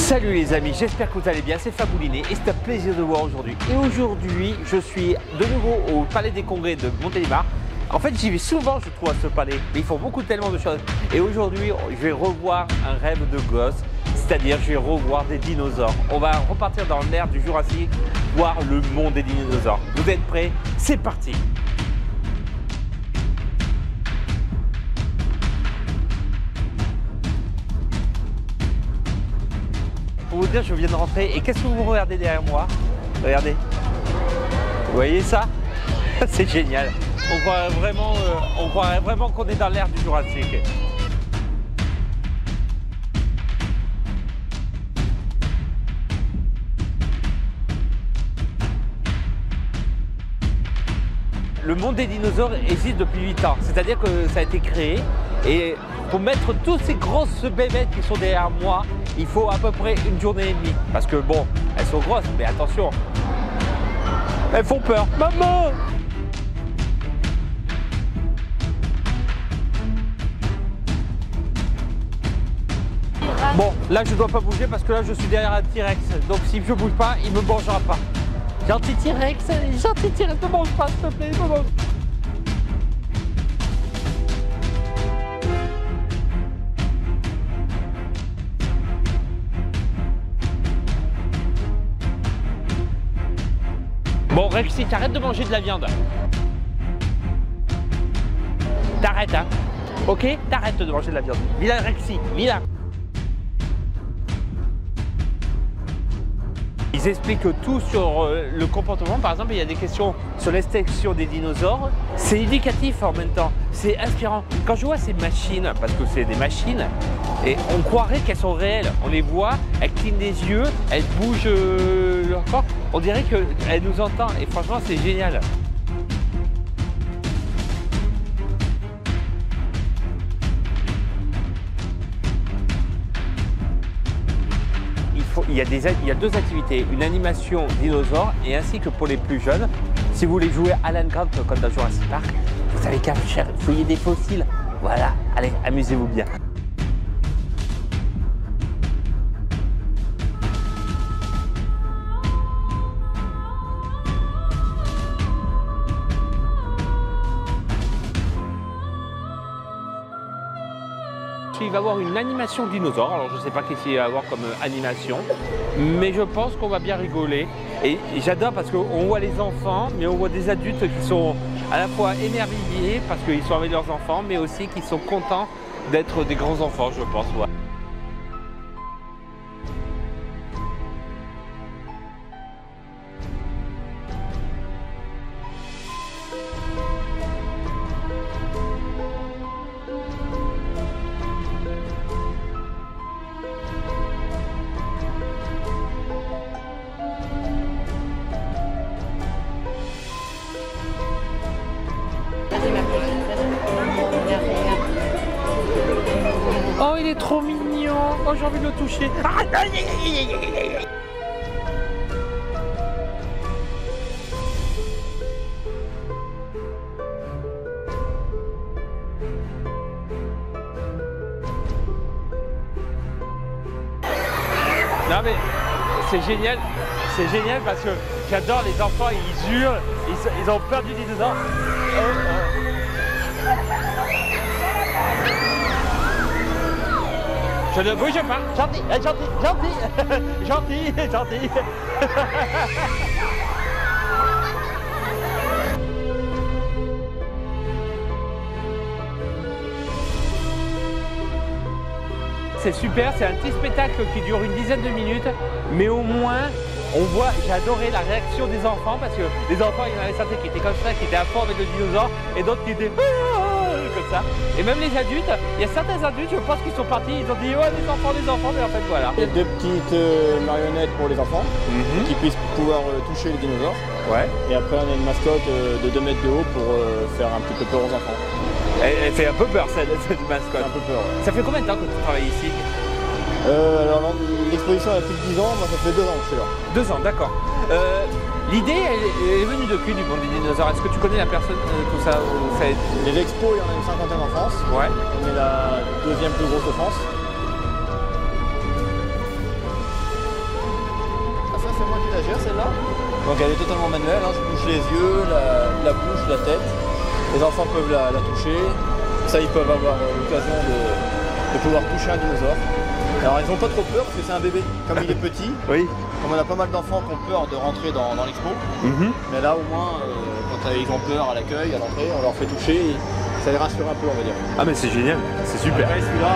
Salut les amis, j'espère que vous allez bien, c'est Fabouliné et c'est un plaisir de vous voir aujourd'hui. Et aujourd'hui, je suis de nouveau au Palais des Congrès de Montélimar. En fait, j'y vais souvent, je trouve, à ce palais, mais ils font tellement de choses. Et aujourd'hui, je vais revoir un rêve de gosse, c'est-à-dire je vais revoir des dinosaures. On va repartir dans l'ère du Jurassique, voir le monde des dinosaures. Vous êtes prêts? C'est parti! Pour vous dire, je viens de rentrer et qu'est-ce que vous regardez derrière moi? Regardez. Vous voyez ça? C'est génial. On croirait vraiment qu'on est dans l'ère du Jurassique. Le monde des dinosaures existe depuis 8 ans, c'est-à-dire que ça a été créé et pour mettre toutes ces grosses bébêtes qui sont derrière moi, il faut à peu près une journée et demie. Parce que bon, elles sont grosses, mais attention, elles font peur. Maman! Bon, là je dois pas bouger parce que là je suis derrière un T-Rex. Donc si je bouge pas, il me mangera pas. Gentil T-Rex, ne mange pas s'il te plaît, ne mange. Bon Rexy, t'arrêtes de manger de la viande. T'arrêtes hein. Ok? T'arrêtes de manger de la viande. Viens Rexy, viens. Ils expliquent tout sur le comportement. Par exemple, il y a des questions sur l'extinction des dinosaures. C'est éducatif en même temps. C'est inspirant. Quand je vois ces machines, parce que c'est des machines, et on croirait qu'elles sont réelles. On les voit, elles clignent des yeux, elles bougent leur corps. On dirait qu'elles nous entendent. Et franchement, c'est génial. Il y a deux activités, une animation dinosaure et ainsi que pour les plus jeunes, si vous voulez jouer Alan Grant comme dans Jurassic Park, vous savez qu'à fouiller des fossiles. Voilà, allez, amusez-vous bien. Il va y avoir une animation dinosaure, alors je ne sais pas qu'est-ce qu'il va y avoir comme animation, mais je pense qu'on va bien rigoler. Et j'adore parce qu'on voit les enfants, mais on voit des adultes qui sont à la fois émerveillés parce qu'ils sont avec leurs enfants, mais aussi qui sont contents d'être des grands enfants, je pense. Ouais. Oh, il est trop mignon. Oh, j'ai envie de le toucher. Non mais c'est génial parce que j'adore les enfants, ils hurlent, ils ont peur du dinosaure. Je ne bouge pas, gentil, gentil. C'est super, c'est un petit spectacle qui dure une dizaine de minutes, mais au moins on voit, j'ai adoré la réaction des enfants parce que les enfants, il y en avait certains qui étaient comme ça, qui étaient à fond avec le dinosaure et d'autres qui étaient comme ça. Et même les adultes, il y a certains adultes, je pense qu'ils sont partis, ils ont dit ouais les enfants, mais en fait voilà. Il y a deux petites marionnettes pour les enfants qui puissent pouvoir toucher les dinosaures. Ouais. Et après on a une mascotte de 2 mètres de haut pour faire un petit peu peur aux enfants. Elle fait un peu peur cette mascotte. Un peu peur, ouais. Ça fait combien de temps que tu travailles ici? Alors l'exposition a plus de 10 ans, moi ça fait 2 ans que je suis là. 2 ans, d'accord. L'idée, elle est venue de qui du monde des dinosaures? Est-ce que tu connais la personne, tout ça, Les expos, il y en a une cinquantaine en France. Ouais. On est la deuxième plus grosse de France. étagère celle-là. Donc elle est totalement manuelle, hein. Je bouge les yeux, la bouche, la tête. Les enfants peuvent la toucher. Ça, ils peuvent avoir l'occasion de pouvoir toucher un dinosaure. Alors ils n'ont pas trop peur parce que c'est un bébé. Comme il est petit, Oui. comme on a pas mal d'enfants qui ont peur de rentrer dans l'expo. Mais là au moins, quand ils ont peur à l'accueil, à l'entrée, on leur fait toucher et ça les rassure un peu, on va dire. Ah mais c'est génial, c'est super. Après celui-là,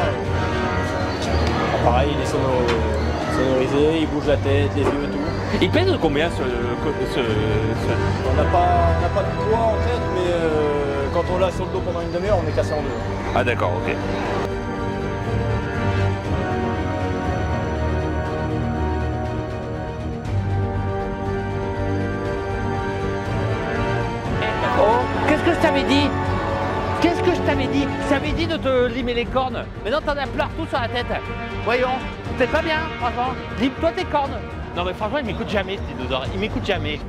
pareil, il est sonorisé, il bouge la tête, les yeux et tout. Il pèse combien ce... On n'a pas de poids en tête, mais quand on l'a sur le dos pendant une demi-heure, on est cassé en deux. Ah d'accord, ok. Oh, qu'est-ce que je t'avais dit? Qu'est-ce que je t'avais dit? Je t'avais dit de te limer les cornes. Maintenant t'en as plein partout sur la tête. Voyons, c'est pas bien, franchement. Lime-toi tes cornes. Non mais franchement, il m'écoute jamais ce dinosaure. Il m'écoute jamais.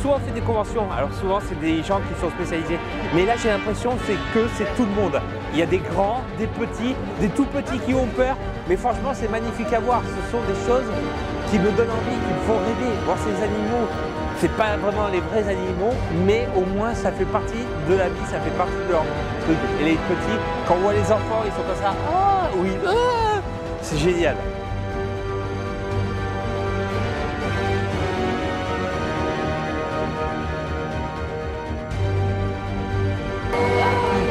Souvent on fait des conventions, alors souvent c'est des gens qui sont spécialisés, mais là j'ai l'impression que c'est tout le monde. Il y a des grands, des petits, des tout petits qui ont peur, mais franchement c'est magnifique à voir. Ce sont des choses qui me donnent envie, qui me font rêver. Voir ces animaux, c'est pas vraiment les vrais animaux, mais au moins ça fait partie de la vie, ça fait partie de leur truc. Et les petits, quand on voit les enfants, ils sont comme ça, ah oui, ah, c'est génial.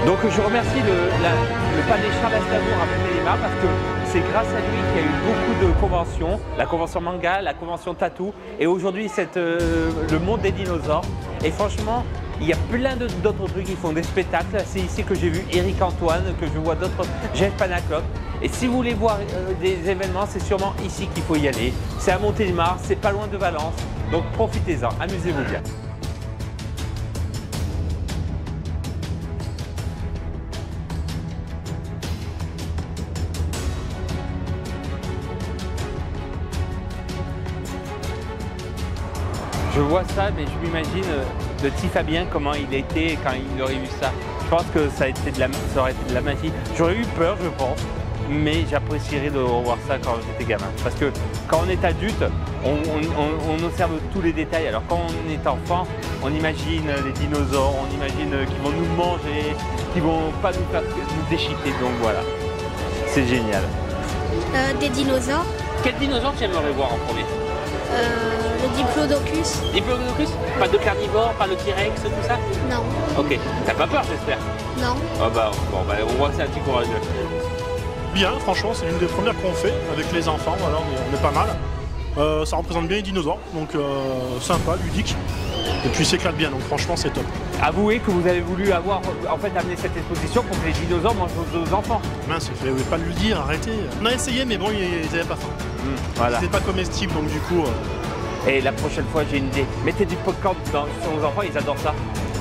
Donc je remercie le palais Charles Aznavour à Montélimar parce que c'est grâce à lui qu'il y a eu beaucoup de conventions, la convention manga, la convention tatou et aujourd'hui le monde des dinosaures. Et franchement, il y a plein d'autres trucs, ils font des spectacles. C'est ici que j'ai vu Eric Antoine, que je vois d'autres, Jeff Panaclock. Et si vous voulez voir des événements, c'est sûrement ici qu'il faut y aller. C'est à Montélimar, c'est pas loin de Valence, donc profitez-en, amusez-vous bien. Je vois ça, mais je m'imagine le petit Fabien, comment il était quand il aurait vu ça. Je pense que ça aurait été de la magie. J'aurais eu peur, je pense, mais j'apprécierais de revoir ça quand j'étais gamin. Parce que quand on est adulte, on observe tous les détails. Alors quand on est enfant, on imagine les dinosaures, on imagine qu'ils vont nous manger, qu'ils vont pas nous faire nous déchiqueter. Donc voilà, c'est génial. Des dinosaures. Quel dinosaure tu aimerais voir en premier? Le Diplodocus. Diplodocus? Pas de carnivore, pas le T-Rex, tout ça? Non. Ok. T'as pas peur, j'espère? Non. Ah bah, bon, bah, on voit que c'est un petit courageux. Bien, franchement, c'est l'une des premières qu'on fait avec les enfants, voilà, on est pas mal. Ça représente bien les dinosaures, donc sympa, ludique. Et puis s'éclate bien, donc franchement c'est top. Avouez que vous avez voulu avoir, en fait, amener cette exposition pour que les dinosaures mangent vos enfants. Mince, il fallait pas le dire, arrêtez. On a essayé, mais bon, ils n'avaient pas faim. Voilà. C'était pas comestible, donc du coup... Et la prochaine fois, j'ai une idée. Mettez du popcorn sur vos enfants, ils adorent ça.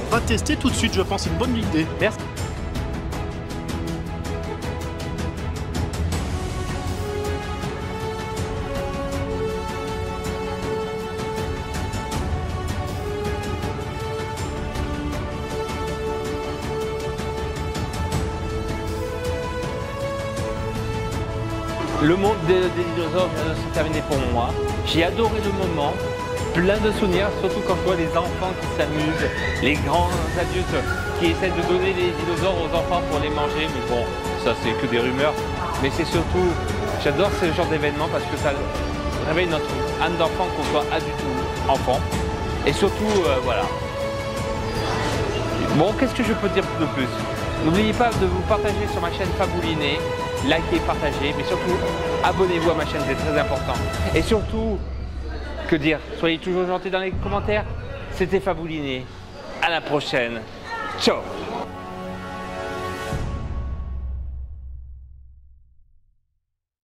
On va tester tout de suite, je pense, c'est une bonne idée. Merci. Le monde des dinosaures vient de se terminer pour moi. J'ai adoré le moment, plein de souvenirs, surtout quand je vois les enfants qui s'amusent, les grands adultes qui essaient de donner les dinosaures aux enfants pour les manger. Mais bon, ça c'est que des rumeurs. Mais c'est surtout, j'adore ce genre d'événement parce que ça réveille notre âme d'enfant, qu'on soit adulte ou enfant. Et surtout, voilà. Bon, qu'est-ce que je peux dire de plus? N'oubliez pas de vous partager sur ma chaîne Fabouliné, likez, partagez, mais surtout abonnez-vous à ma chaîne, c'est très important. Et surtout, que dire, soyez toujours gentils dans les commentaires. C'était Fabouliné, à la prochaine, ciao.